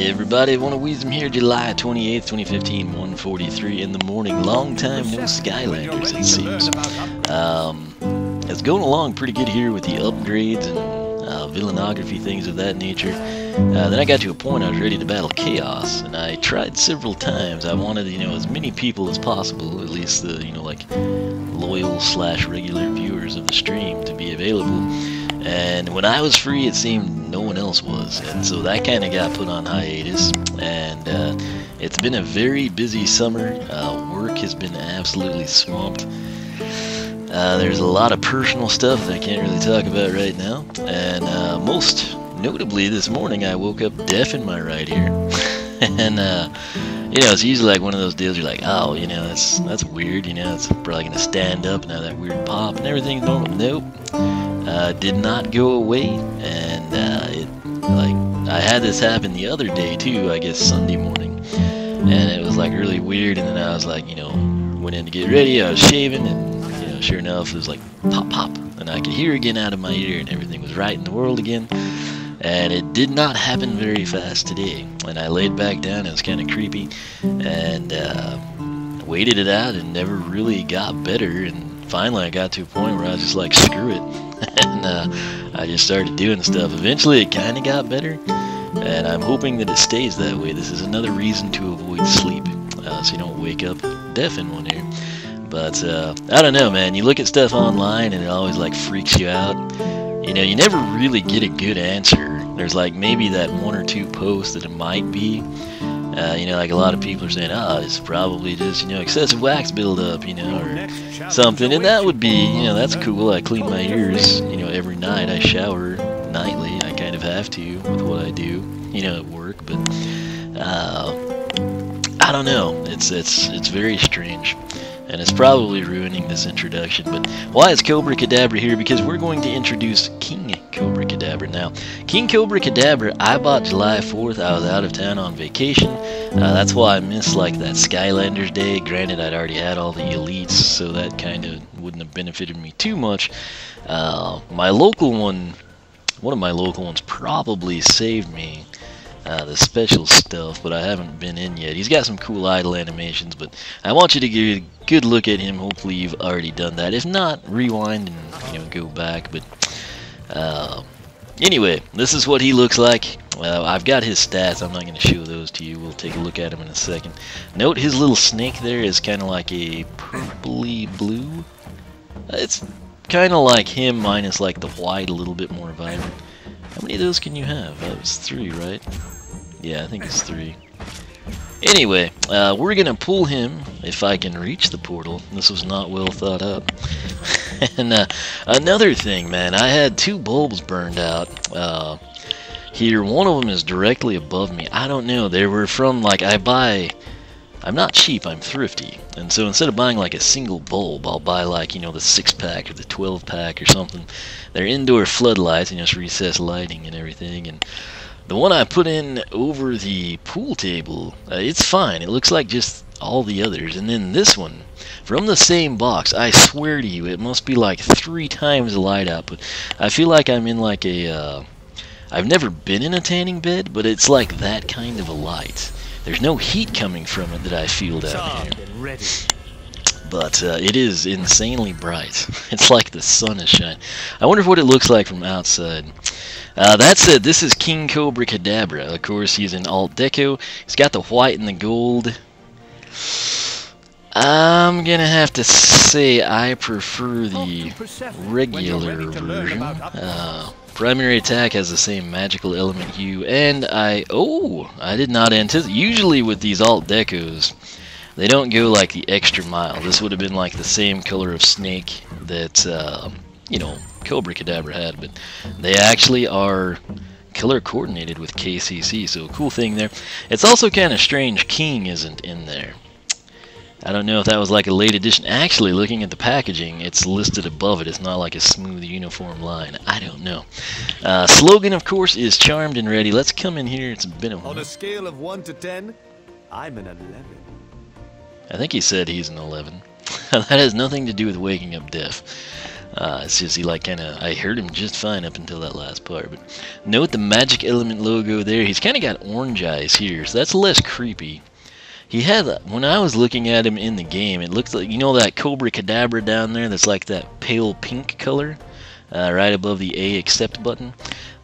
Hey everybody, One of Wisdom here, July 28th, 2015, 1:43 in the morning. Long time no Skylanders, it seems. It's going along pretty good here with the upgrades and villainography, things of that nature. Then I got to a point I was ready to battle Chaos, and I tried several times. I wanted, as many people as possible, at least the, like, loyal/regular viewers of the stream to be available. And when I was free, it seemed no one else was, and so that kind of got put on hiatus. And it's been a very busy summer. Work has been absolutely swamped. There's a lot of personal stuff that I can't really talk about right now. And most notably, this morning I woke up deaf in my right ear. And it's usually like one of those deals. You're like, oh, that's weird. It's probably gonna stand up and have that weird pop and everything's normal. Nope. Did not go away, and I had this happen the other day too, I guess Sunday morning, and it was like really weird. And then I was like, went in to get ready, I was shaving, and sure enough it was like pop pop, and I could hear again out of my ear, and everything was right in the world again. And it did not happen very fast today, and I laid back down. It was kind of creepy, and waited it out, and never really got better. And finally I got to a point where I was just like, screw it. And I just started doing stuff. Eventually it kind of got better, and I'm hoping that it stays that way. This is another reason to avoid sleep, so you don't wake up deaf in one ear. But I don't know, man. You look at stuff online and it always like freaks you out. You never really get a good answer. There's like maybe that one or two posts that it might be. Like a lot of people are saying, it's probably just, excessive wax buildup, or something. And that would be, that's cool. I clean my ears, every night. I shower nightly. I kind of have to with what I do, at work. But I don't know. It's very strange. And it's probably ruining this introduction. But why is Cobra Cadabra here? Because we're going to introduce King Cobra Cadabra. Now, King Cobra Cadabra, I bought July 4th. I was out of town on vacation. That's why I missed like that Skylanders day. Granted, I'd already had all the elites, so that kind of wouldn't have benefited me too much. My local one, one of my local ones probably saved me the special stuff, but I haven't been in yet. He's got some cool idle animations, but I want you to get a good look at him. Hopefully you've already done that. If not, rewind and go back. But anyway, this is what he looks like. I've got his stats. I'm not going to show those to you. We'll take a look at him in a second. Note his little snake there is kind of like a purpley blue. It's kind of like him minus like the white, a little bit more vibrant. How many of those can you have? That was 3, right? Yeah, I think it's 3. Anyway, we're going to pull him if I can reach the portal. This was not well thought up. And another thing, man, I had 2 bulbs burned out here. One of them is directly above me. I don't know. They were from, like, I'm not cheap, I'm thrifty. And so instead of buying like a single bulb, I'll buy like, the 6-pack or the 12-pack or something. They're indoor floodlights, it's recessed lighting and everything. And the one I put in over the pool table, it's fine. It looks like just all the others. And then this one, from the same box, I swear to you, it must be like 3 times the light output. I feel like I'm in like a, I've never been in a tanning bed, but it's like that kind of a light. There's no heat coming from it that I feel down here. But it is insanely bright. It's like the sun is shining. I wonder what it looks like from outside. That said, this is King Cobra Cadabra. Of course, he's in alt-deco. He's got the white and the gold. I'm going to have to say I prefer the regular version. Primary attack has the same magical element hue, and I did not anticipate. Usually with these alt-decos, they don't go like the extra mile. This would have been like the same color of snake that, Cobra Cadabra had, but they actually are color coordinated with KCC, so cool thing there. It's also kind of strange King isn't in there. I don't know if that was like a late edition. Actually, looking at the packaging, it's listed above it. It's not like a smooth, uniform line. I don't know. Slogan, of course, is charmed and ready. Let's come in here. It's been a while. On a scale of 1 to 10, I'm an 11. I think he said he's an 11. That has nothing to do with waking up deaf. It's just he like kind of, I heard him just fine up until that last part. But note the magic element logo there. He's kind of got orange eyes here, so that's less creepy. He had, when I was looking at him in the game, it looked like, you know that Cobra Cadabra down there that's like that pale pink color, right above the A accept button?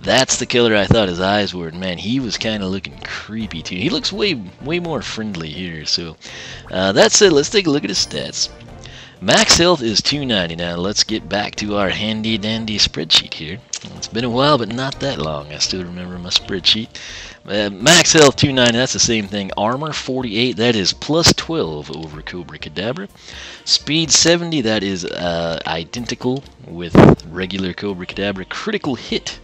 That's the color I thought his eyes were, and man, he was kind of looking creepy too. He looks way more friendly here, so that said, let's take a look at his stats. Max health is 290. Now let's get back to our handy dandy spreadsheet here. It's been a while, but not that long. I still remember my spreadsheet. Max health 290, that's the same thing. Armor 48, that is plus 12 over Cobra Cadabra. Speed 70, that is identical with regular Cobra Cadabra. Critical hit,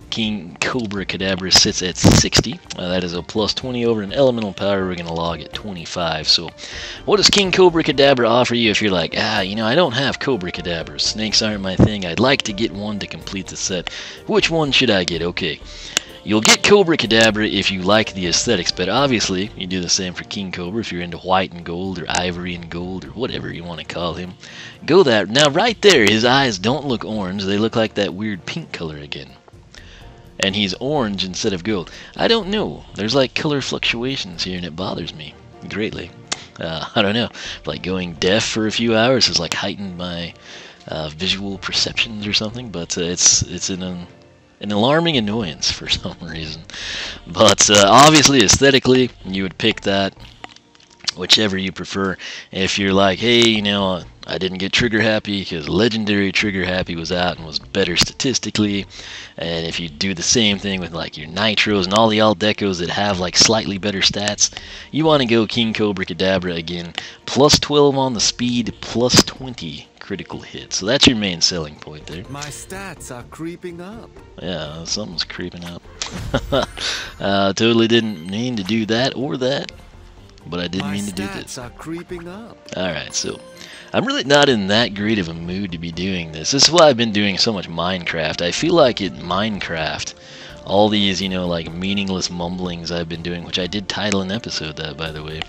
King Cobra Cadabra sits at 60. That is a plus 20 over an elemental power. We're going to log at 25. So what does King Cobra Cadabra offer you if you're like, you know, I don't have Cobra Cadabra. Snakes aren't my thing. I'd like to get one to complete the set. Which one should I get? Okay. You'll get Cobra Cadabra if you like the aesthetics, but obviously you do the same for King Cobra if you're into white and gold or ivory and gold or whatever you want to call him. Go that. Now right there, his eyes don't look orange. They look like that weird pink color again. And he's orange instead of gold. I don't know. There's like color fluctuations here, and it bothers me greatly. I don't know. Like going deaf for a few hours has like heightened my visual perceptions or something. But it's an alarming annoyance for some reason. But obviously, aesthetically, you would pick that, whichever you prefer. If you're like, hey, you know, I didn't get trigger happy because legendary trigger happy was out and was better statistically, and if you do the same thing with like your nitros and all the alt-decos that have like slightly better stats, you want to go King Cobra Cadabra again. Plus 12 on the speed, plus 20 critical hit. So that's your main selling point there. My stats are creeping up. Yeah, something's creeping up. Totally didn't mean to do that or that, but I did mean to do this. My stats are creeping up. Alright, so I'm really not in that great of a mood to be doing this. This is why I've been doing so much Minecraft. I feel like in Minecraft, all these, you know, like meaningless mumblings I've been doing, which I did title an episode that, by the way,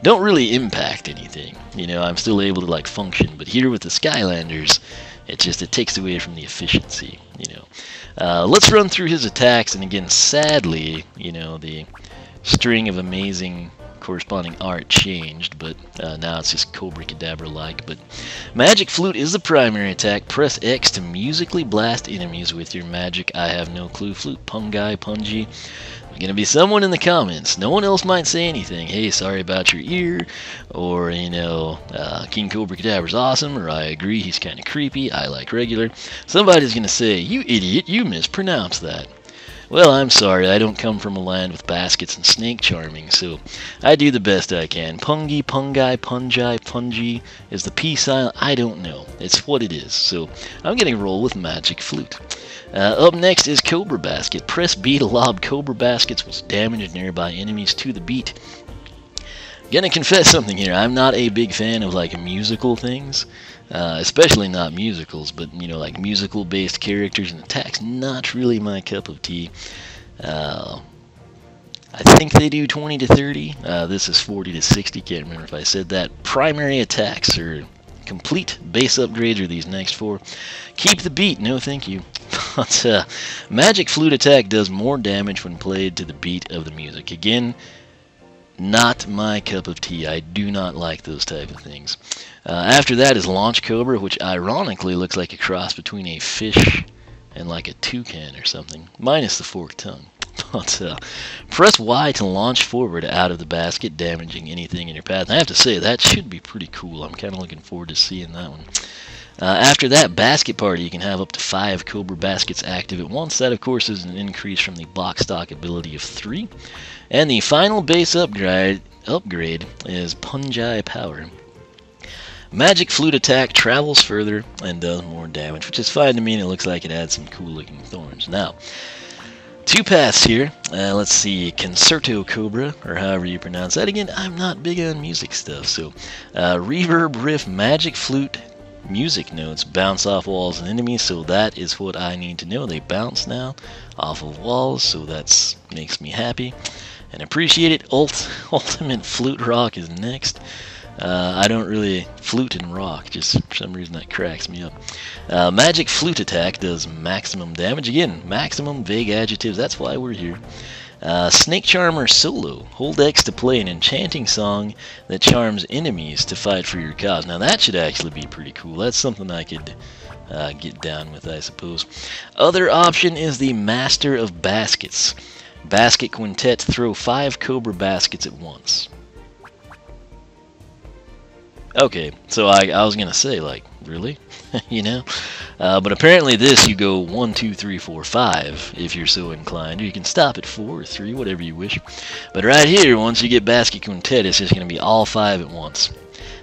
don't really impact anything. You know, I'm still able to like function, but here with the Skylanders, it takes away from the efficiency, you know. Let's run through his attacks, and again, sadly, you know, the string of amazing corresponding art changed, but now it's just Cobra Cadabra like. But Magic Flute is the primary attack. Press X to musically blast enemies with your magic I have no clue flute. Pungai, Punji. There's gonna be someone in the comments. No one else might say anything. Hey, sorry about your ear, or you know, King Cobra Cadabra's awesome, or I agree he's kind of creepy. I like regular. Somebody's gonna say, you idiot, you mispronounced that. Well, I'm sorry, I don't come from a land with baskets and snake charming, so I do the best I can. Pungi, Pungai, Punjai, Punji, is the P silent? I don't know. It's what it is, so I'm getting a roll with Magic Flute. Up next is Cobra Basket. Press B to lob Cobra Baskets which damage nearby enemies to the beat. Gonna confess something here. I'm not a big fan of like musical things. Especially not musicals, but you know, like musical based characters and attacks, not really my cup of tea. I think they do 20 to 30. This is 40 to 60. Can't remember if I said that. Primary attacks are complete. Base upgrades are these next four. Keep the beat, no thank you. But Magic Flute attack does more damage when played to the beat of the music. Again, not my cup of tea. I do not like those type of things. After that is Launch Cobra, which ironically looks like a cross between a fish and like a toucan or something, minus the forked tongue. But press Y to launch forward out of the basket, damaging anything in your path. And I have to say, that should be pretty cool. I'm kind of looking forward to seeing that one. After that, Basket Party, you can have up to 5 Cobra Baskets active at once. That, of course, is an increase from the box stock ability of 3. And the final base upgrade is Punjai Power. Magic Flute attack travels further and does more damage, which is fine to me, and it looks like it adds some cool looking thorns. Now, 2 paths here. Let's see, Concerto Cobra, or however you pronounce that. Again, I'm not big on music stuff, so Reverb Riff Magic Flute music notes bounce off walls and enemies, so that is what I need to know. They bounce now off of walls, so that makes me happy and appreciate it. Ultimate Flute Rock is next. I don't really flute and rock, just for some reason that cracks me up. Magic flute attack does maximum damage. Again, maximum vague adjectives, that's why we're here. Snake Charmer solo. Hold X to play an enchanting song that charms enemies to fight for your cause. Now that should actually be pretty cool. That's something I could get down with, I suppose. Other option is the Master of Baskets. Basket Quintet, throw 5 Cobra baskets at once. Okay, so I was gonna say, like, really? You know? But apparently this, you go 1, 2, 3, 4, 5, if you're so inclined. Or you can stop at 4 or 3, whatever you wish. But right here, once you get Basket Quintet, it's just gonna be all 5 at once.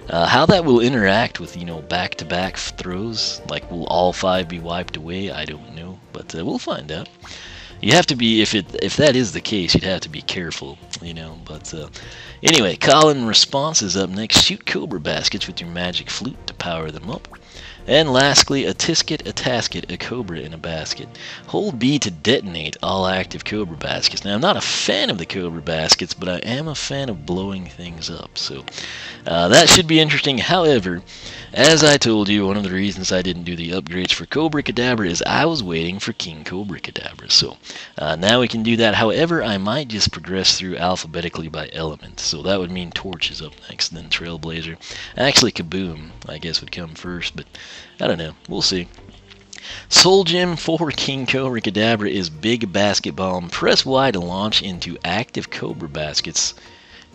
How that will interact with, you know, back-to-back throws, like will all 5 be wiped away, I don't know, but we'll find out. You have to be, if that is the case, you'd have to be careful, you know, but anyway, call and response is up next. Shoot Cobra baskets with your magic flute to power them up. And lastly, a tisket, a tasket, a cobra in a basket. Hold B to detonate all active cobra baskets. Now, I'm not a fan of the cobra baskets, but I am a fan of blowing things up. So that should be interesting. However, as I told you, one of the reasons I didn't do the upgrades for Cobra Cadabra is I was waiting for King Cobra Cadabra. So now we can do that. However, I might just progress through alphabetically by element. So that would mean Torch is up next, then Trailblazer. Actually, Kaboom, I guess, would come first, but I don't know. We'll see. Soul Gem for King Cobra Cadabra is Big Basket Bomb. Press Y to launch into active Cobra baskets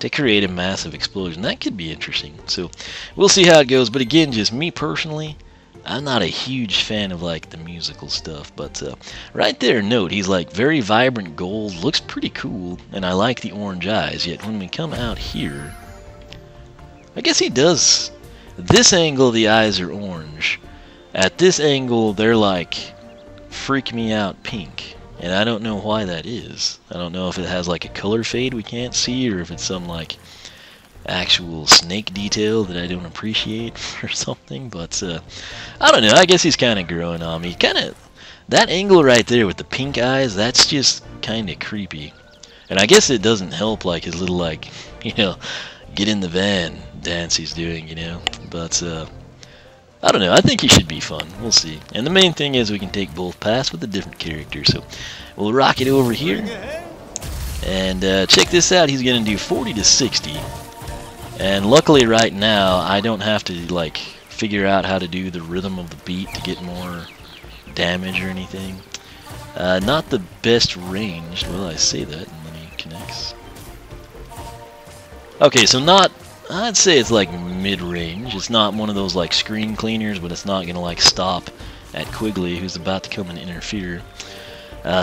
to create a massive explosion. That could be interesting. So we'll see how it goes. But again, just me personally, I'm not a huge fan of like the musical stuff. But right there, note, he's like very vibrant gold. Looks pretty cool. And I like the orange eyes. Yet when we come out here, I guess he does. This angle, the eyes are orange. At this angle, they're like freak me out pink. And I don't know why that is. I don't know if it has like a color fade we can't see, or if it's some like actual snake detail that I don't appreciate or something. But I don't know. I guess he's kind of growing on me. That angle right there with the pink eyes, that's just kind of creepy. And I guess it doesn't help like his little like, you know, get in the van dance he's doing, you know. But I don't know. I think he should be fun. We'll see. And the main thing is we can take both paths with a different character. So we'll rock it over here. And check this out. He's going to do 40 to 60. And luckily right now I don't have to like figure out how to do the rhythm of the beat to get more damage or anything. Not the best ranged. Well, I say that and then he connects. Okay, so not, I'd say it's like mid-range. It's not one of those like screen cleaners, but it's not gonna like stop at Quigley, who's about to come and interfere.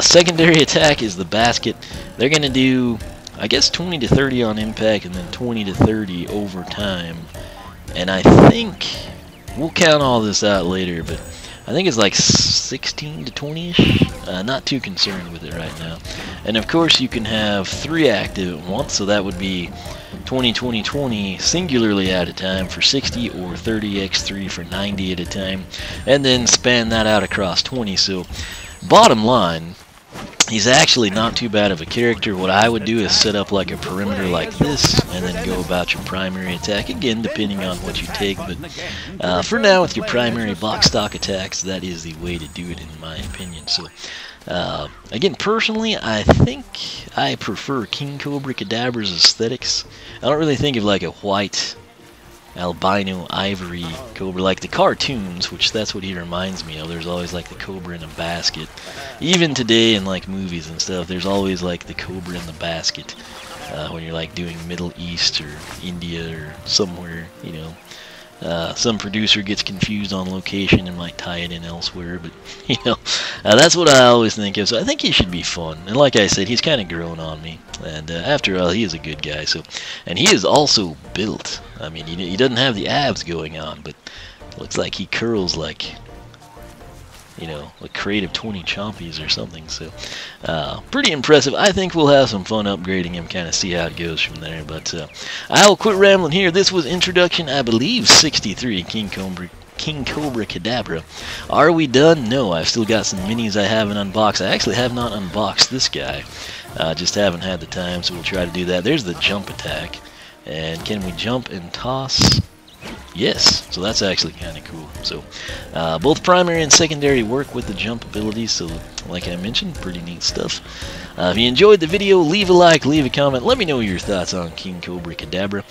Secondary attack is the basket. They're gonna do, I guess, 20 to 30 on impact, and then 20 to 30 over time. And I think we'll count all this out later, but I think it's like 16 to 20-ish. Not too concerned with it right now. And of course you can have 3 active at once, so that would be 20, 20, 20 singularly at a time for 60, or 30x3 for 90 at a time, and then span that out across 20. So bottom line, he's actually not too bad of a character. What I would do is set up like a perimeter like this, and then go about your primary attack, again depending on what you take, but for now with your primary box stock attacks, that is the way to do it in my opinion. So again, personally, I think I prefer King Cobra Cadabra's aesthetics. I don't really think of like a white albino ivory cobra like the cartoons, which that's what he reminds me of. There's always like the cobra in a basket. Even today in like movies and stuff, there's always like the cobra in the basket when you're like doing Middle East or India or somewhere, you know. Some producer gets confused on location and might tie it in elsewhere, but you know, that's what I always think of. So I think he should be fun, and like I said, he's kind of grown on me, and after all, he is a good guy. So, and he is also built. I mean, he doesn't have the abs going on, but looks like he curls like, you know, a crate of 20 chompies or something. So pretty impressive. I think we'll have some fun upgrading him, kind of see how it goes from there. But I'll quit rambling here. This was introduction, I believe, 63, King Cobra Cadabra. Are we done? No, I've still got some minis I haven't unboxed. I actually have not unboxed this guy. Just haven't had the time, so we'll try to do that. There's the jump attack. And can we jump and toss? Yes, so that's actually kind of cool. So both primary and secondary work with the jump abilities, so like I mentioned, pretty neat stuff. If you enjoyed the video, leave a like, leave a comment, let me know your thoughts on King Cobra Cadabra.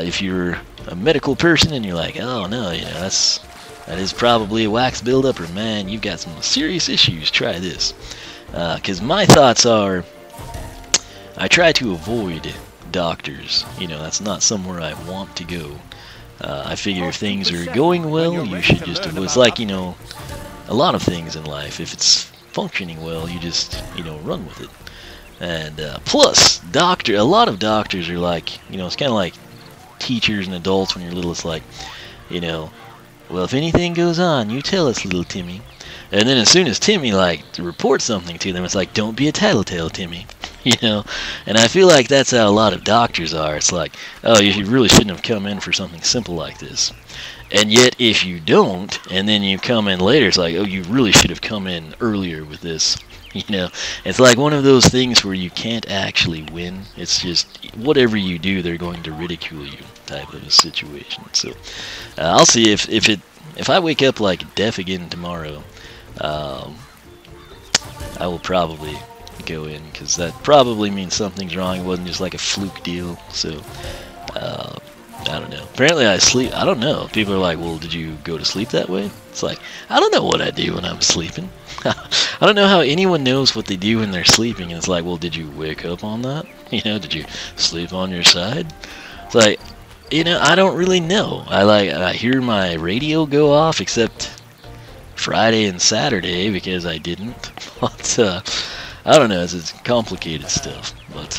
If you're a medical person and you're like, oh no, you know, that is probably a wax buildup, or man, you've got some serious issues, try this. Because my thoughts are, I try to avoid doctors. You know, that's not somewhere I want to go. I figure if things are going well, you should just avoid. It's like, you know, a lot of things in life. If it's functioning well, you just, you know, run with it. And plus, a lot of doctors are like, you know, it's kind of like teachers and adults when you're little. It's like, you know, well, if anything goes on, you tell us, little Timmy. And then as soon as Timmy, like, reports something to them, it's like, don't be a tattletale, Timmy. You know? And I feel like that's how a lot of doctors are. It's like, oh, you really shouldn't have come in for something simple like this. And yet, if you don't, and then you come in later, it's like, oh, you really should have come in earlier with this. You know? It's like one of those things where you can't actually win. It's just, whatever you do, they're going to ridicule you type of a situation. So, I'll see if I wake up, like, deaf again tomorrow, I will probably go in, because that probably means something's wrong. It wasn't just like a fluke deal. So I don't know. Apparently I sleep. I don't know. People are like, well, did you go to sleep that way? It's like, I don't know what I do when I'm sleeping. I don't know how anyone knows what they do when they're sleeping. And it's like, well, did you wake up on that? You know, did you sleep on your side? It's like, you know, I don't really know. I hear my radio go off, except Friday and Saturday, because I didn't. But I don't know, it's complicated stuff. But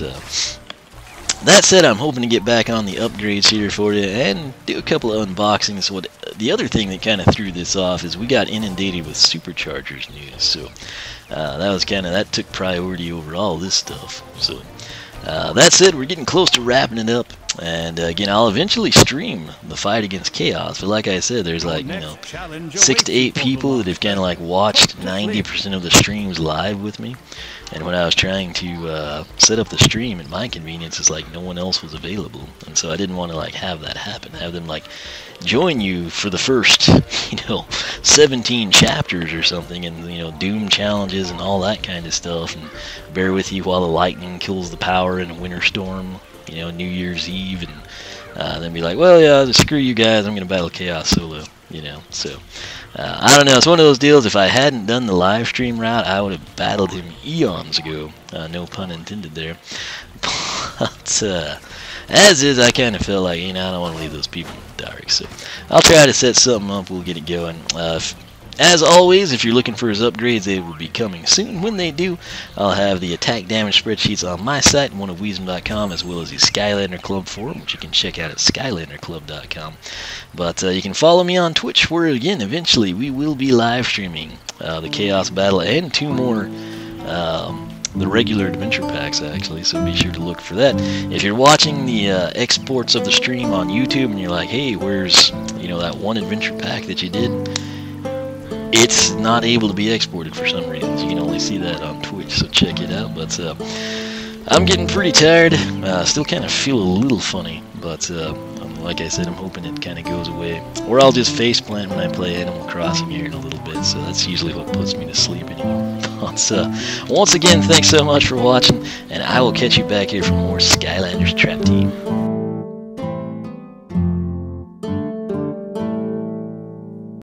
that said, I'm hoping to get back on the upgrades here for you and do a couple of unboxings. The other thing that kind of threw this off is we got inundated with superchargers news, so that took priority over all this stuff. So that said, we're getting close to wrapping it up. And again, I'll eventually stream the fight against Chaos. But like I said, there's like, you know, 6 to 8 people that have kind of like watched 90% of the streams live with me. And when I was trying to set up the stream at my convenience, it's like no one else was available. And so I didn't want to like have that happen. Have them like join you for the first, you know, 17 chapters or something, and, you know, doom challenges and all that kind of stuff, and bear with you while the lightning kills the power in a winter storm, you know, New Year's Eve, and then be like, well, yeah, screw you guys, I'm going to battle Chaos solo, you know. So I don't know, it's one of those deals. If I hadn't done the live stream route, I would have battled him eons ago, no pun intended there. But as is, I kind of felt like, you know, I don't want to leave those people in the dark, so I'll try to set something up, we'll get it going. As always, if you're looking for his upgrades, they will be coming soon. When they do, I'll have the attack damage spreadsheets on my site, oneofweezem.com, as well as the Skylander Club Forum, which you can check out at skylanderclub.com. But you can follow me on Twitch, where, again, eventually we will be live streaming the Chaos Battle and 2 more the regular adventure packs, actually, so be sure to look for that. If you're watching the exports of the stream on YouTube and you're like, hey, where's, you know, that one adventure pack that you did? It's not able to be exported for some reason. You can only see that on Twitch, so check it out. But I'm getting pretty tired. Still kind of feel a little funny, but like I said, I'm hoping it kind of goes away. Or I'll just faceplant when I play Animal Crossing here in a little bit, so that's usually what puts me to sleep anymore. But once again, thanks so much for watching, and I will catch you back here for more Skylanders Trap Team.